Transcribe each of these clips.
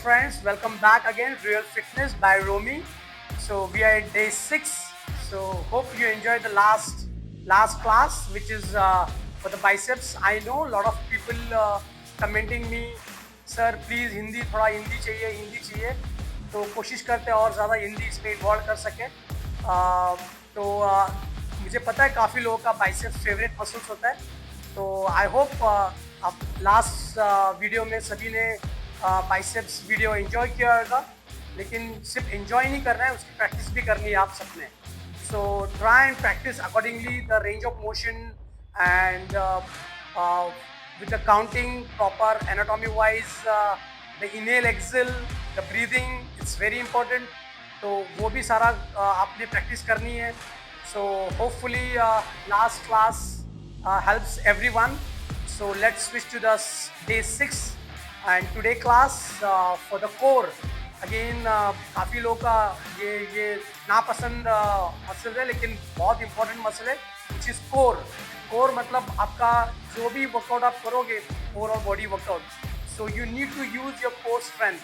friends, welcome back again. Real Fitness by Romy. So we are at day 6. So hope you enjoyed the last class, which is for the biceps. I know a lot of people commenting me, sir please Hindi थोड़ा हिंदी चाहिए. तो कोशिश करते हैं और ज़्यादा हिंदी इसमें involve कर सकें. मुझे पता है काफ़ी लोगों का बाइसेप्स फेवरेट मसल्स होता है. तो आई होप आप लास्ट वीडियो में सभी ने बाइसेप्स वीडियो एंजॉय किया होगा, लेकिन सिर्फ एंजॉय नहीं करना है, उसकी प्रैक्टिस भी करनी है आप सबने. So try and practice accordingly the range of motion and with the counting proper anatomy wise, the inhale exhale, the breathing, it's very important. तो वो भी सारा आपने प्रैक्टिस करनी है. So hopefully last class helps everyone. So let's switch to the day 6 and today class for the core. Again काफ़ी लोगों का ये नापसंद मसल है, लेकिन बहुत important मसल है, which is core. कोर मतलब आपका जो भी वर्कआउट आप करोगे, overall body workout. So you need to use your core strength.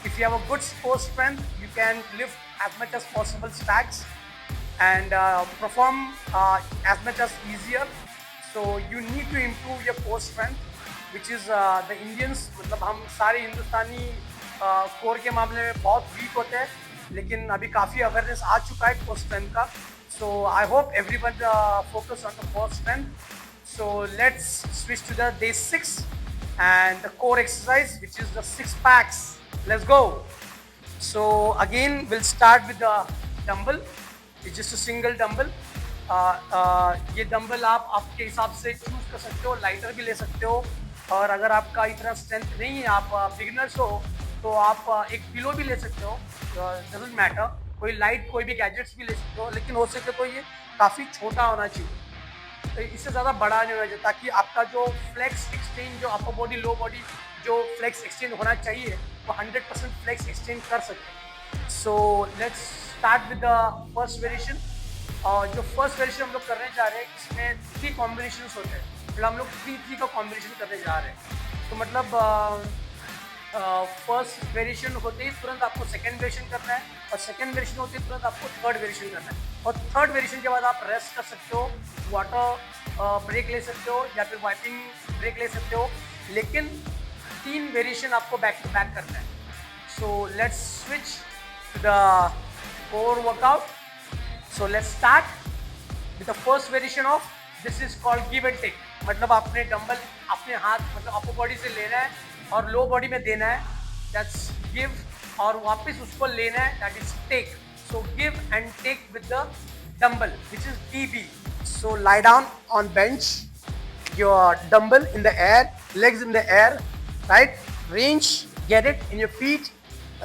If you have a good core strength, you can lift as much as possible stacks and perform as much as easier. So you need to improve your core strength, which is the Indians, मतलब हम सारे हिंदुस्तानी core के मामले में बहुत week होते हैं, लेकिन अभी काफ़ी अवेयरनेस आ चुका है कोर स्ट्रेंथ का. So I hope everyone focus on the core strength. So let's switch to the day 6 and the core exercise, which is the 6 packs. Let's go. So again we'll start with the dumbbell. It's just a single dumbbell. ये dumbbell आप आपके हिसाब से choose कर सकते हो, lighter भी ले सकते हो, और अगर आपका इतना स्ट्रेंथ नहीं है, आप बिगिनर्स हो, तो आप एक किलो भी ले सकते हो. डजंट मैटर, कोई लाइट कोई भी गैजेट्स भी ले सकते हो, लेकिन हो सके तो ये काफ़ी छोटा होना चाहिए, तो इससे ज़्यादा बड़ा नहीं होना चाहिए, ताकि आपका जो फ्लेक्स एक्सचेंज, जो अपर बॉडी लो बॉडी जो फ्लेक्स एक्सचेंज होना चाहिए, वो 100% फ्लेक्स एक्सचेंज कर सके. सो let's start with the first variation. और जो फर्स्ट वेरिएशन हम लोग करने जा रहे हैं, इसमें 3 कॉम्बिनेशन होते हैं, मतलब हम लोग 3-3 का कॉम्बिनेशन करने जा रहे हैं. तो मतलब फर्स्ट वेरिएशन होते ही तुरंत आपको सेकेंड वेरिएशन करना है, और सेकेंड वेरिएशन होते ही तुरंत आपको थर्ड वेरिएशन करना है, और थर्ड वेरिएशन के बाद आप रेस्ट कर सकते हो, वाटर ब्रेक ले सकते हो, या फिर वाइपिंग ब्रेक ले सकते हो, लेकिन 3 वेरिएशन आपको बैक टू बैक करना है. So let's switch to the core workout. So let's start with the first variation of this is called give and take. मतलब आपने डंबल अपने हाथ, मतलब अपर बॉडी से लेना है और लो बॉडी में देना है, दैट्स गिव, और वापस उसको लेना है, that is take. So give and take with the dumbbell, which is DB. So lie down on bench, your dumbbell in the air, legs in the air, right, range, get it in your feet,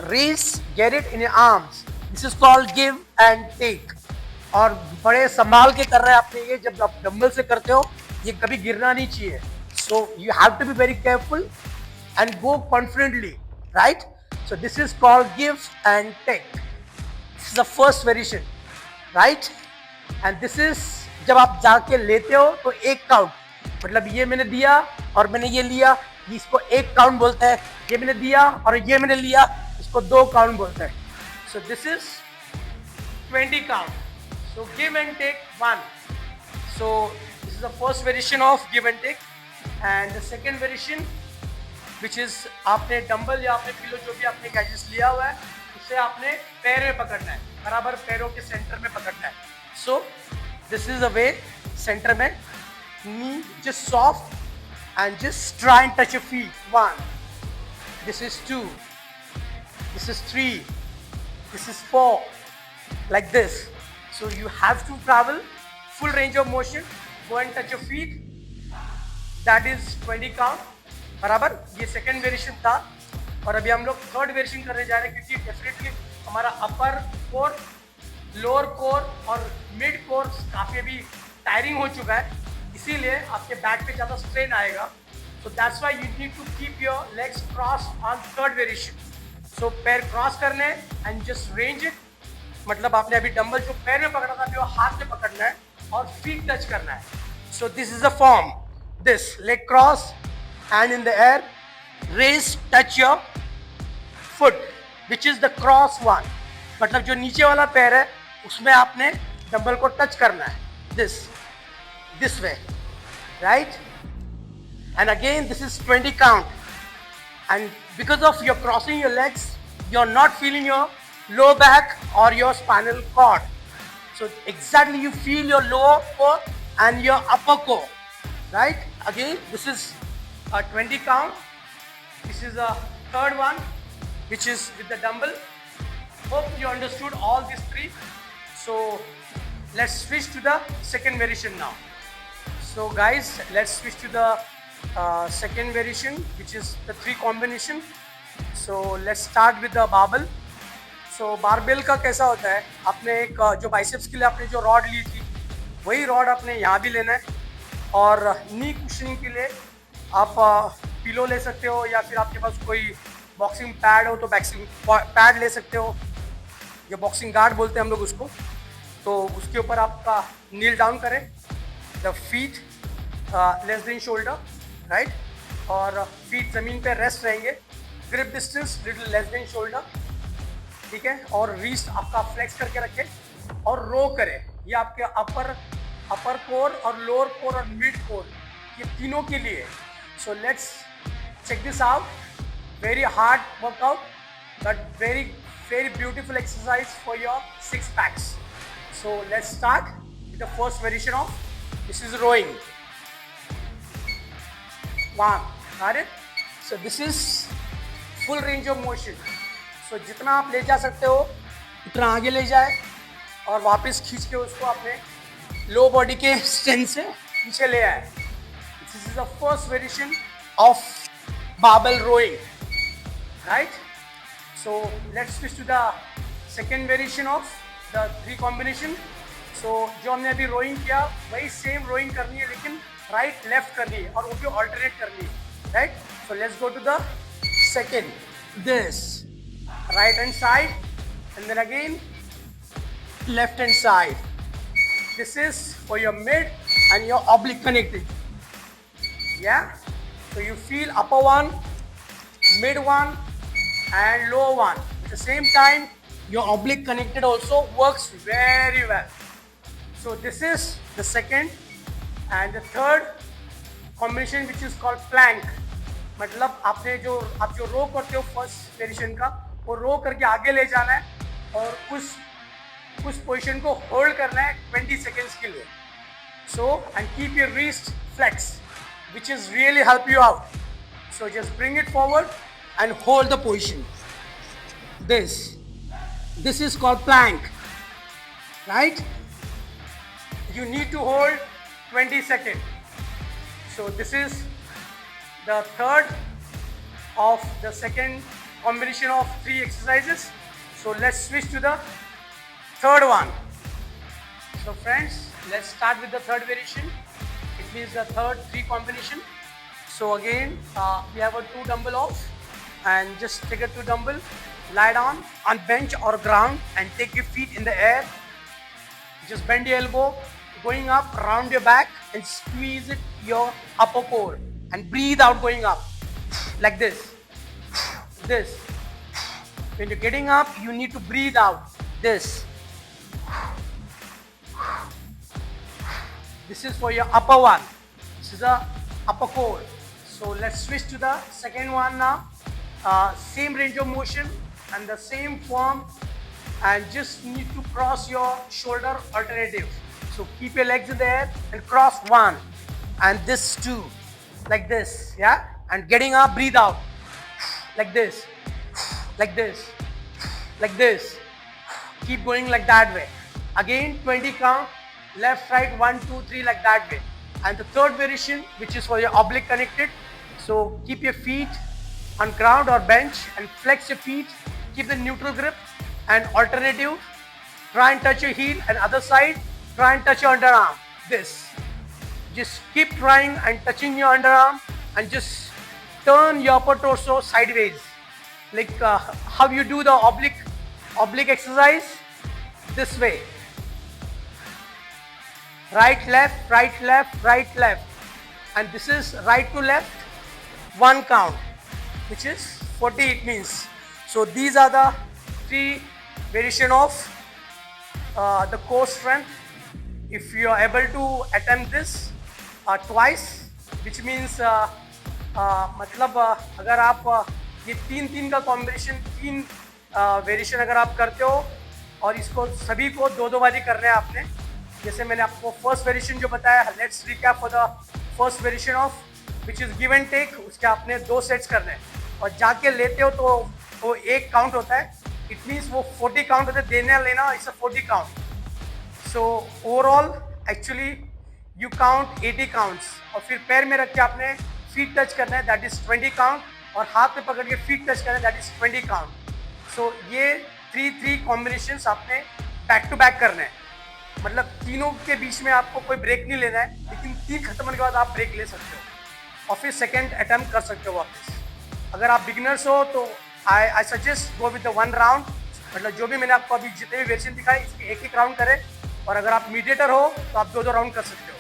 raise, get it in your arms. This is called give and take. और बड़े संभाल के कर रहे हैं आपने ये, जब आप डंबल से करते हो ये कभी गिरना नहीं चाहिए. So you have to be very careful and go confidently, right? So this is called give and take. This is the first variation, right? And this is जब आप जाके लेते हो तो एक काउंट, मतलब ये मैंने दिया और मैंने ये लिया, इसको एक काउंट बोलते हैं. ये मैंने दिया और ये मैंने लिया, इसको 2 काउंट बोलते हैं. So this is 20 count. So give and take 1. So this is the first variation of give and take. And the second variation, which is आपने डंबल या आपने किलो जो भी आपने गैजेट्स लिया हुआ है, उसे आपने पैर में पकड़ना है, बराबर पैरों के सेंटर में पकड़ना है. So this is a way, centre में, knee just soft and just try and touch your feet. 1, this is 2, this is 3, this is 4, like this. So you have to travel full range of motion, go and touch your feet, that is 20 count, बराबर. ये second variation था, और अभी हम लोग third variation करने जा रहे हैं, क्योंकि डेफिनेटली हमारा अपर कोर, लोअर कोर और मिड कोर काफ़ी अभी टायरिंग हो चुका है, इसीलिए आपके बैक पे ज़्यादा स्ट्रेन आएगा. So that's why you need to keep your legs cross on third variation. So पैर क्रॉस करने एंड जस्ट रेंज इट, मतलब आपने अभी डंबल जो पैर में पकड़ा था, अभी वो हाथ में पकड़ना है और फीट टच करना है. So this is a form, this leg cross, hand in the air, raise, touch your foot, which is the cross one. मतलब जो नीचे वाला पैर है उसमें आपने डंबल को टच करना है, this way, right? And again this is 20 count. And because of you're crossing your legs, you're not feeling your low back or your spinal cord. So exactly you feel your lower core and your upper core, right? Again, this is a 20 count. This is a third one, which is with the dumbbell. Hope you understood all these three. So let's switch to the second variation now. So guys, let's switch to the second variation, which is the 3 combination. So let's start with the barbell. So barbell का कैसा होता है, आपने एक जो biceps के लिए आपने जो रॉड ली थी वही रॉड आपने यहाँ भी लेना है, और नी कुशनिंग के लिए आप पिलो ले सकते हो, या फिर आपके पास कोई बॉक्सिंग पैड हो तो बॉक्सिंग पैड ले सकते हो, जो बॉक्सिंग गार्ड बोलते हैं हम लोग उसको. तो उसके ऊपर आपका नील डाउन करें, the feet less than shoulder, right, और फीट ज़मीन पे रेस्ट रहेंगे, grip distance little less than shoulder, ठीक है, और रीस्ट आपका फ्लेक्स करके रखें और रो करें. ये आपके अपर कोर और लोअर कोर और मिड कोर, ये तीनों के लिए. So let's check this out. Very hard workout but very beautiful exercise for your 6 packs. So let's start with the first variation of, this is rowing. One, got it? So this is full range of motion. So जितना आप ले जा सकते हो उतना आगे ले जाए और वापस खींच के उसको अपने लो बॉडी के स्ट्रेंथ से पीछे ले आए. This is the first variation of barbell rowing, right? So let's switch to the second variation of the 3 combination. So जो हमने अभी rowing किया वही सेम rowing करनी है, लेकिन राइट लेफ्ट करनी है और वो भी ऑल्टरनेट करनी है, right. So let's go to the second. This right hand side and then again left hand side. This is for your mid and your oblique connected. Yeah, so you feel upper one, mid one and lower one. At the same time your oblique connected also works very well. So this is the second. And the third combination, which is called plank. मतलब आपने जो आप जो रो करते हो first variation का, वो रो करके आगे ले जाना है और उस पोजीशन को होल्ड करना है 20 सेकेंड्स के लिए. So and keep your wrist flex, which is really help you out. So just bring it forward and hold the position. This is called plank, right? You need to hold 20 seconds. So this is the third of the second combination of 3 exercises. So let's switch to the third one. So friends, let's start with the third variation. It means the third 3 combination. So again, we have a 2 dumbbell off, and just take a 2 dumbbell, lie down on bench or ground and take your feet in the air. Just bend your elbow, going up, round your back and squeeze it your upper core and breathe out going up like this. When you're getting up, you need to breathe out this. This is for your upper one. This is the upper core. So let's switch to the second one now. Same range of motion and the same form, and just need to cross your shoulder alternative. So keep your legs in the air and cross 1 and this 2 like this, yeah, and getting up, breathe out like this, like this, like this. Keep going like that way. Again 20 count, left, right, 1, 2, 3 like that way. And the third variation, which is for your oblique connected. So keep your feet on ground or bench and flex your feet. Keep the neutral grip and alternative. Try and touch your heel, and other side, try and touch your underarm. This. Just keep trying and touching your underarm and just turn your upper torso sideways. Like how you do the oblique exercise, this way. Right, left, right, left, right, left. And this is right to left, 1 count, which is 40 it means. So these are the 3 variation of the core strength. If you are able to attempt this twice, which means मतलब अगर आप ये 3 का combination 3 variation अगर आप करते हो और इसको सभी को 2 बारी करना है आपने. जैसे मैंने आपको फर्स्ट वेरिएशन जो बताया, let's recap for the first variation of which is give and take. उसके आपने 2 सेट्स करने हैं और जाके लेते हो तो वो 1 काउंट होता है. इट मीन्स वो 40 काउंट होता है. देना लेना it's a 40 count. So overall actually you count 80 counts और फिर पैर में रख के आपने फीट टच करना है, दैट इज 20 काउंट. और हाथ में पकड़ के फीट टच करना है, दैट इज 20 काउंट. सो ये 3 कॉम्बिनेशंस आपने बैक टू बैक करने हैं. मतलब तीनों के बीच में आपको कोई ब्रेक नहीं लेना है, लेकिन 3 खत्म होने के बाद आप ब्रेक ले सकते हो और फिर सेकेंड अटैम्प्ट कर सकते हो वापस. अगर आप बिगिनर्स हो तो I suggest go with the 1 round. मतलब जो भी मैंने आपको अभी जितने भी वेरिएशन दिखाए इसके 1 राउंड करें. और अगर आप मीडिएटर हो तो आप 2 राउंड कर सकते हो.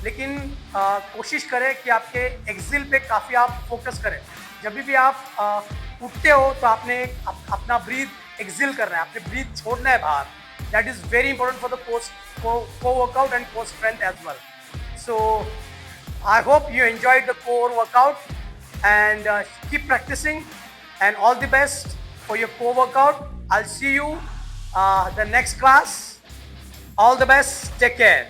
लेकिन कोशिश करें कि आपके एक्सिल पे काफ़ी आप फोकस करें. जब भी आप उठते हो तो आपने अपना ब्रीथ एक्सिल करना है, आपने ब्रीथ छोड़ना है बाहर. That is very important for the core workout and core strength as well. So I hope you enjoyed the core workout and keep practicing and all the best for your core workout. I'll see you the next class. All the best. Take care.